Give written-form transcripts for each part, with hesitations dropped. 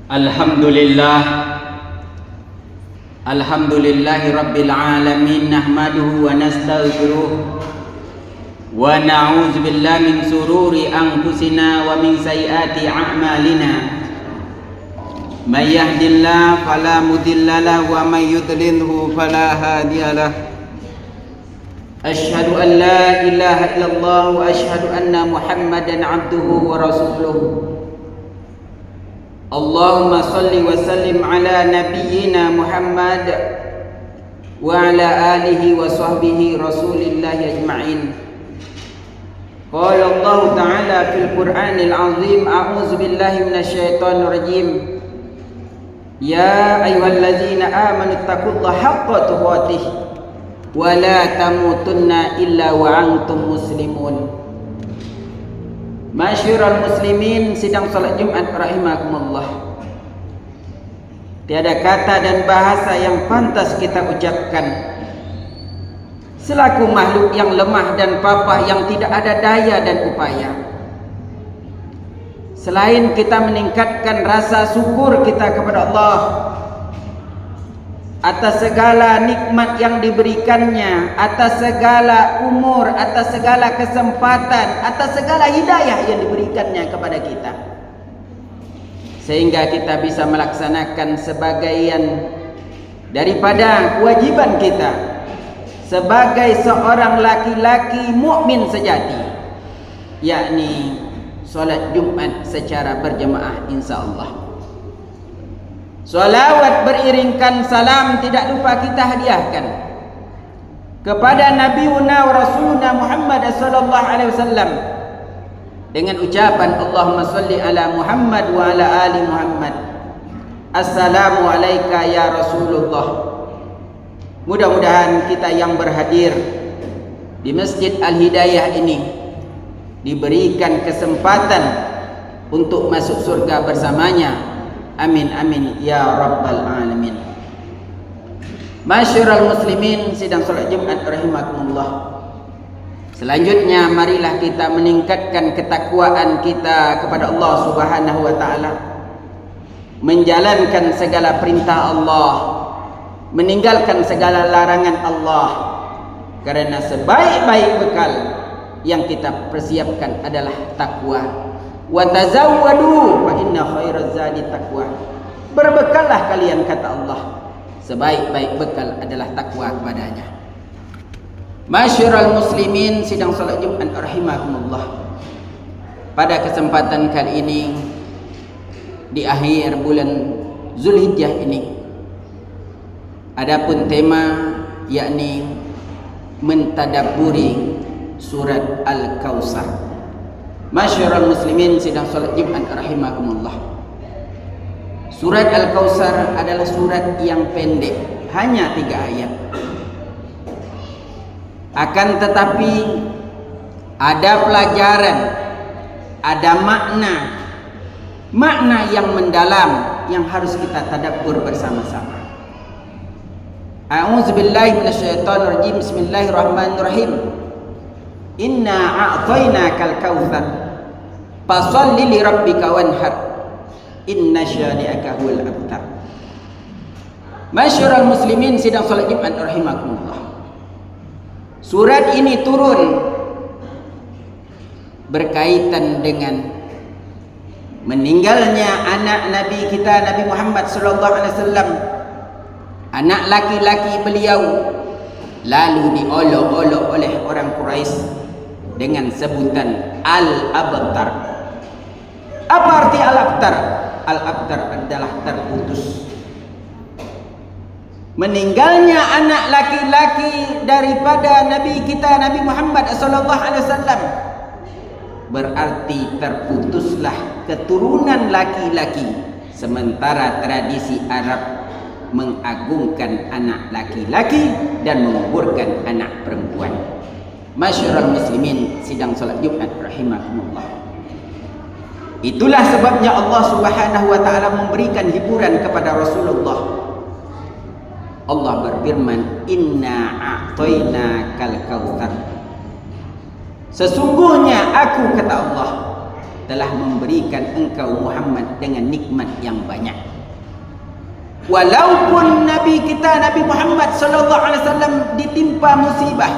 Alhamdulillah, Alhamdulillahi Rabbil Alamin. Nahmaduhu wa nastaghfiruh wa na'udzu billahi min sururi anfusina wa min sayyiati a'malina. May yahdihillahu fala mudilla lahu wa may yudlilhu fala hadiya lahu. Asyhadu an la ilaha illallah wa asyhadu anna Muhammadan abduhu wa rasuluh. Allahumma salli wa sallim ala nabiyyina Muhammad wa ala alihi wa sahbihi rasulillahi ajma'in. Qala Allah ta'ala fil Qur'anil azim, a'udzu billahi minasyaitonir rajim. Ya ayyuhallazina amanu taqullaha haqqa tuqatih wa la tamutunna illa wa antum muslimun. Masyurul muslimin, sidang salat Jumat rahimakumullah. Tiada kata dan bahasa yang pantas kita ucapkan selaku makhluk yang lemah dan papah yang tidak ada daya dan upaya, selain kita meningkatkan rasa syukur kita kepada Allah atas segala nikmat yang diberikannya, atas segala umur, atas segala kesempatan, atas segala hidayah yang diberikannya kepada kita, sehingga kita bisa melaksanakan sebagian daripada kewajiban kita sebagai seorang laki-laki mukmin sejati, yakni solat Jumat secara berjemaah insyaallah. Salawat beriringkan salam tidak lupa kita hadiahkan kepada Nabiuna wa Rasuluna Muhammad sallallahu alaihi wasallam dengan ucapan Allahumma salli ala Muhammad wa ala ali Muhammad. Assalamu alayka ya Rasulullah. Mudah-mudahan kita yang berhadir di Masjid Al-Hidayah ini diberikan kesempatan untuk masuk surga bersamanya. Amin amin ya rabbal alamin. Masyarul muslimin, sidang salat Jumat rahimakumullah. Selanjutnya marilah kita meningkatkan ketakwaan kita kepada Allah Subhanahu wa taala, menjalankan segala perintah Allah, meninggalkan segala larangan Allah, karena sebaik-baik bekal yang kita persiapkan adalah takwa. Wa tazawwadu fa inna khairaz zadi taqwa. Berbekallah kalian, kata Allah, sebaik-baik bekal adalah takwa kepadanya. Masyarul muslimin, sidang salat Jumat rahimakumullah. Pada kesempatan kali ini di akhir bulan Zulhijjah ini, adapun tema yakni mentadabburi surat Al-Kautsar. Masyarul muslimin, sidang salat Jumat rahimakumullah. Surat Al-Kautsar adalah surat yang pendek, hanya 3 ayat. Akan tetapi ada pelajaran, ada makna yang mendalam yang harus kita tadabbur bersama-sama. A'udzubillahi minasyaitonir rajim. Bismillahirrahmanirrahim. Inna a'tainakal kautsar fasholli li rabbika wanhar inna syani'aka huwal abtar. Masyarul muslimin, sidang salat Jumat rahimakumullah. Surat ini turun berkaitan dengan meninggalnya anak Nabi kita Nabi Muhammad sallallahu alaihi wasallam, anak laki-laki beliau, lalu diolok-olok oleh orang Quraisy dengan sebutan Al-Abtar. Apa arti Al-Abtar? Al-Abtar adalah terputus. Meninggalnya anak laki-laki daripada Nabi kita Nabi Muhammad sallallahu alaihi wasallam berarti terputuslah keturunan laki-laki, sementara tradisi Arab mengagungkan anak laki-laki dan menguburkan anak perempuan. Masyarul muslimin, sidang salat Jumat rahimakumullah. Itulah sebabnya Allah Subhanahu wa taala memberikan hiburan kepada Rasulullah. Allah berfirman, inna a'tainakal kautsar. Sesungguhnya aku, kata Allah, telah memberikan engkau Muhammad dengan nikmat yang banyak. Walaupun Nabi kita Nabi Muhammad sallallahu alaihi wasallam ditimpa musibah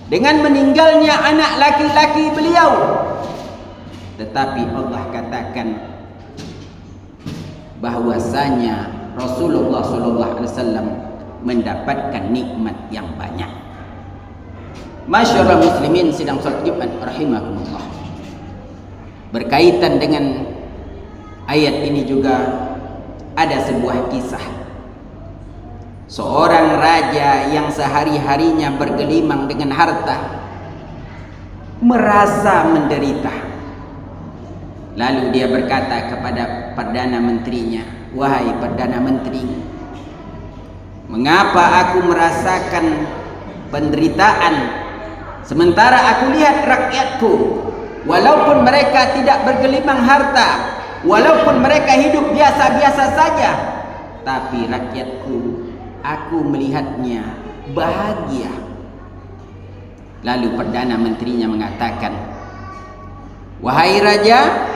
dengan meninggalnya anak laki-laki beliau, tetapi Allah katakan bahwasanya Rasulullah sallallahu alaihi wasallam mendapatkan nikmat yang banyak. Masyaallah muslimin sidang salat Jumat rahimakumullah. Berkaitan dengan ayat ini juga ada sebuah kisah. Seorang raja yang sehari-harinya bergelimang dengan harta merasa menderita. Lalu dia berkata kepada Perdana Menterinya, "Wahai Perdana Menteri, mengapa aku merasakan penderitaan sementara aku lihat rakyatku, walaupun mereka tidak bergelimang harta, walaupun mereka hidup biasa-biasa saja, tapi rakyatku, aku melihatnya bahagia." Lalu Perdana Menterinya mengatakan, "Wahai Raja,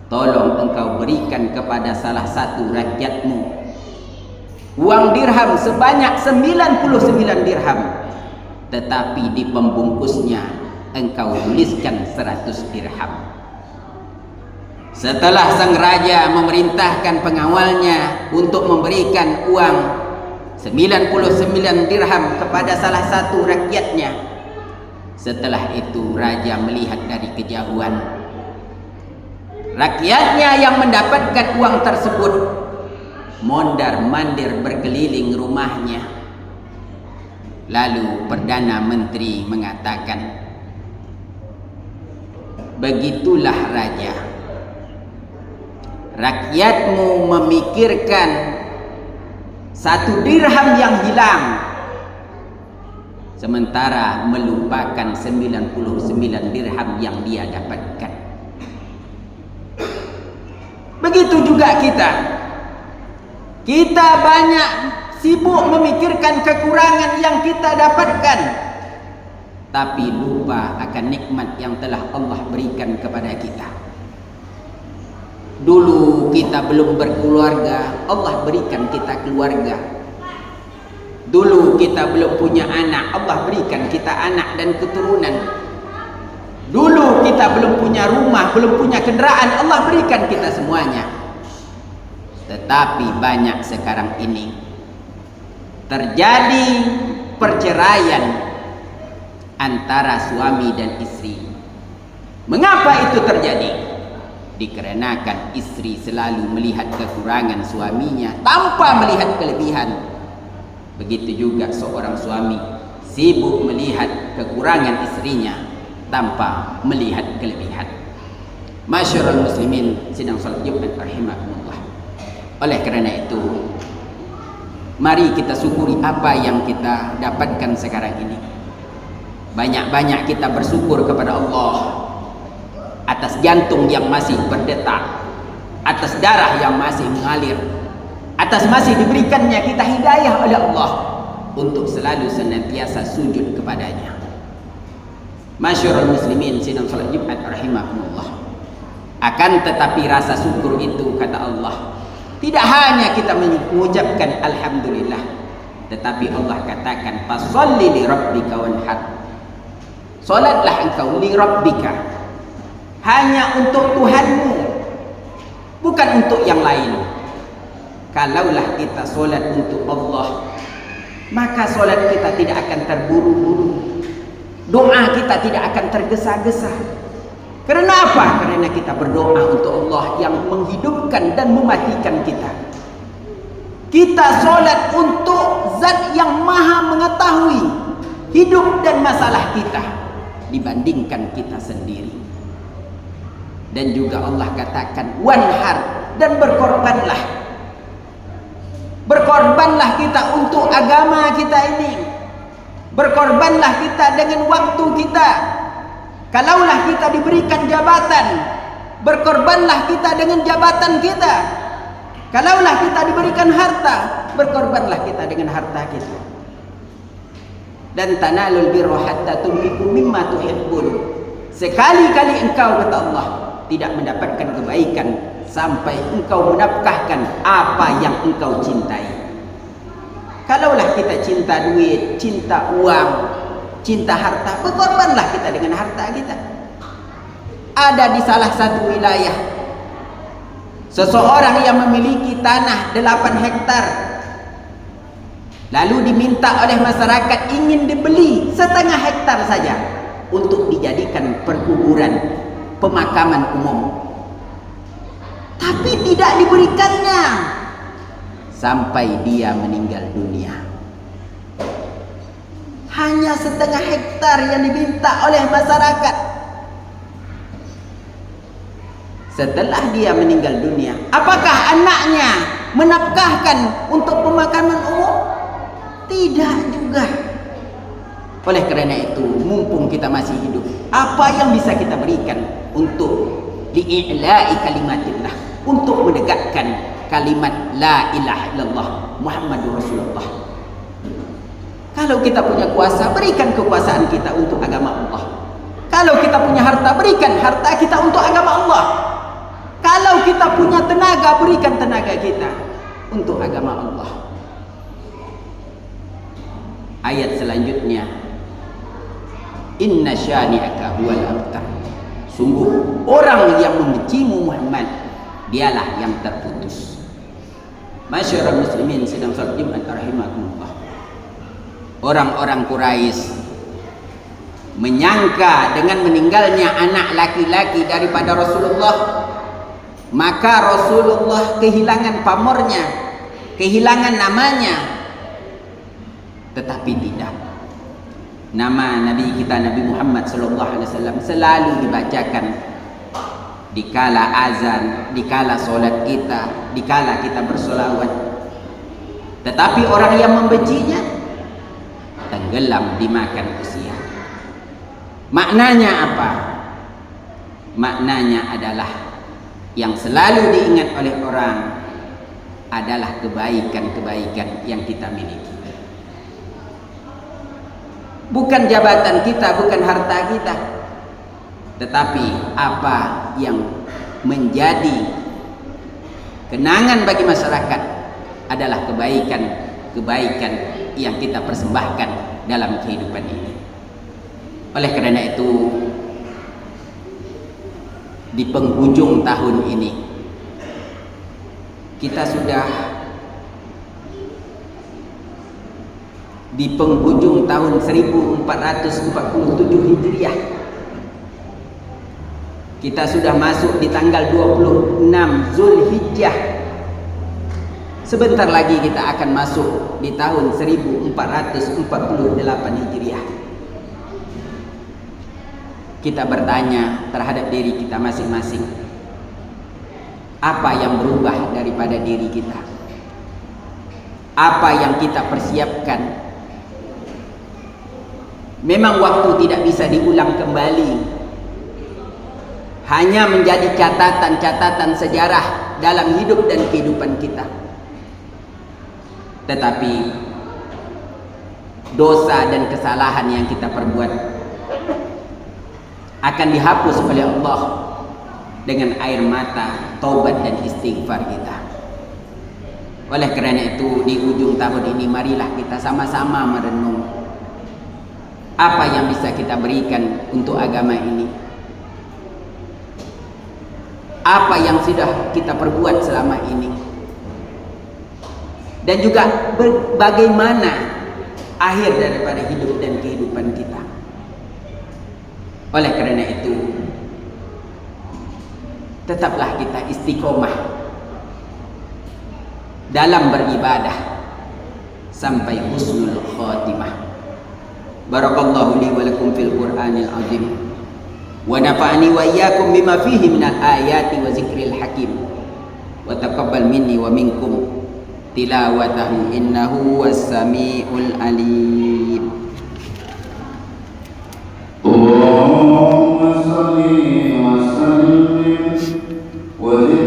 tolong engkau berikan kepada salah satu rakyatmu uang dirham sebanyak 99 dirham, tetapi di pembungkusnya engkau tuliskan 100 dirham." Setelah sang raja memerintahkan pengawalnya untuk memberikan uang 99 dirham kepada salah satu rakyatnya, setelah itu raja melihat dari kejauhan rakyatnya yang mendapatkan uang tersebut mondar-mandir berkeliling rumahnya. Lalu Perdana Menteri mengatakan, "Begitulah raja, rakyatmu memikirkan 1 dirham yang hilang, sementara melupakan 99 dirham yang dia dapatkan." Begitu juga kita banyak sibuk memikirkan kekurangan yang kita dapatkan, tapi lupa akan nikmat yang telah Allah berikan kepada kita. Dulu kita belum berkeluarga, Allah berikan kita keluarga. Dulu kita belum punya anak, Allah berikan kita anak dan keturunan. Dulu kita belum punya rumah, belum punya kenderaan, Allah berikan kita semuanya. Tetapi banyak sekarang ini terjadi perceraian antara suami dan istri. Mengapa itu terjadi? Dikarenakan istri selalu melihat kekurangan suaminya tanpa melihat kelebihan. Begitu juga seorang suami sibuk melihat kekurangan istrinya tanpa melihat kelebihan. Masyarul muslimin sidang salat Jumat rahimakumullah. Oleh kerana itu, mari kita syukuri apa yang kita dapatkan sekarang ini. Banyak-banyak kita bersyukur kepada Allah atas jantung yang masih berdetak, atas darah yang masih mengalir, atas masih diberikannya kita hidayah oleh Allah untuk selalu senantiasa sujud kepadanya. Masyarul muslimin sidang salat Jumat rahimakumullah. Akan tetapi rasa syukur itu, kata Allah, tidak hanya kita mengucapkan alhamdulillah, tetapi Allah katakan fasholli li rabbika wanhar. Salatlah engkau li rabbika, hanya untuk Tuhanmu, bukan untuk yang lain. Kalaulah kita solat untuk Allah, maka solat kita tidak akan terburu-buru, doa kita tidak akan tergesa-gesa. Karena apa? Karena kita berdoa untuk Allah yang menghidupkan dan mematikan kita. Kita solat untuk Zat yang maha mengetahui hidup dan masalah kita dibandingkan kita sendiri. Dan juga Allah katakan wanhar, dan berkorbanlah. Berkorbanlah kita untuk agama kita ini. Berkorbanlah kita dengan waktu kita. Kalaulah kita diberikan jabatan, berkorbanlah kita dengan jabatan kita. Kalaulah kita diberikan harta, berkorbanlah kita dengan harta kita. Dan tanalul birra hatta tunfiqu mimma tuhibbun. Sekali-kali engkau, kata Allah, tidak mendapatkan kebaikan sampai engkau menafkahkan apa yang engkau cintai. Kalaulah kita cinta duit, cinta uang, cinta harta, berkorbanlah kita dengan harta kita. Ada di salah satu wilayah seseorang yang memiliki tanah 8 hektar, lalu diminta oleh masyarakat ingin dibeli 1/2 hektar saja untuk dijadikan perkuburan, pemakaman umum. Tapi tidak diberikannya sampai dia meninggal dunia. Hanya 1/2 hektar yang diminta oleh masyarakat. Setelah dia meninggal dunia, apakah anaknya menafkahkan untuk pemakaman umum? Tidak juga. Oleh kerana itu, mumpung kita masih hidup, apa yang bisa kita berikan untuk li'i'la'i kalimatillah, untuk menegakkan kalimat la ilaha illallah Muhammadur Rasulullah. Kalau kita punya kuasa, berikan kekuasaan kita untuk agama Allah. Kalau kita punya harta, berikan harta kita untuk agama Allah. Kalau kita punya tenaga, berikan tenaga kita untuk agama Allah. Ayat selanjutnya, inna syani'aka huwal abtar. Sungguh orang yang membencimu Muhammad, dialah yang terputus. Masyarakat muslimin sedang salat Jumat rahimakumullah. Orang-orang Quraisy menyangka dengan meninggalnya anak laki-laki daripada Rasulullah, maka Rasulullah kehilangan pamornya, kehilangan namanya. Tetapi tidak. Nama Nabi kita, Nabi Muhammad SAW, selalu dibacakan dikala azan, dikala solat kita, dikala kita bersolawat. Tetapi orang yang membencinya tenggelam dimakan usia. Maknanya apa? Maknanya adalah yang selalu diingat oleh orang adalah kebaikan-kebaikan yang kita miliki. Bukan jabatan kita, bukan harta kita, tetapi apa yang menjadi kenangan bagi masyarakat adalah kebaikan-kebaikan yang kita persembahkan dalam kehidupan ini. Oleh kerana itu, di penghujung tahun ini kita sudah di penghujung tahun 1447 Hijriah. Kita sudah masuk di tanggal 26 Zulhijjah. Sebentar lagi kita akan masuk di tahun 1448 Hijriah. Kita bertanya terhadap diri kita masing-masing, apa yang berubah daripada diri kita? Apa yang kita persiapkan? Memang waktu tidak bisa diulang kembali, hanya menjadi catatan-catatan sejarah dalam hidup dan kehidupan kita. Tetapi dosa dan kesalahan yang kita perbuat akan dihapus oleh Allah dengan air mata, taubat dan istighfar kita. Oleh kerana itu, di ujung tahun ini marilah kita sama-sama merenung apa yang bisa kita berikan untuk agama ini. Apa yang sudah kita perbuat selama ini. Dan juga bagaimana akhir daripada hidup dan kehidupan kita. Oleh kerana itu, tetaplah kita istiqomah dalam beribadah sampai husnul khatimah. Barakallahu li wa lakum fil Qur'anil azim, wa nafa'ani wa iyyakum bima fihi minal ayati wa zikril hakim, wa taqabbal minni wa minkum tilawatahu innahu was samiul alim.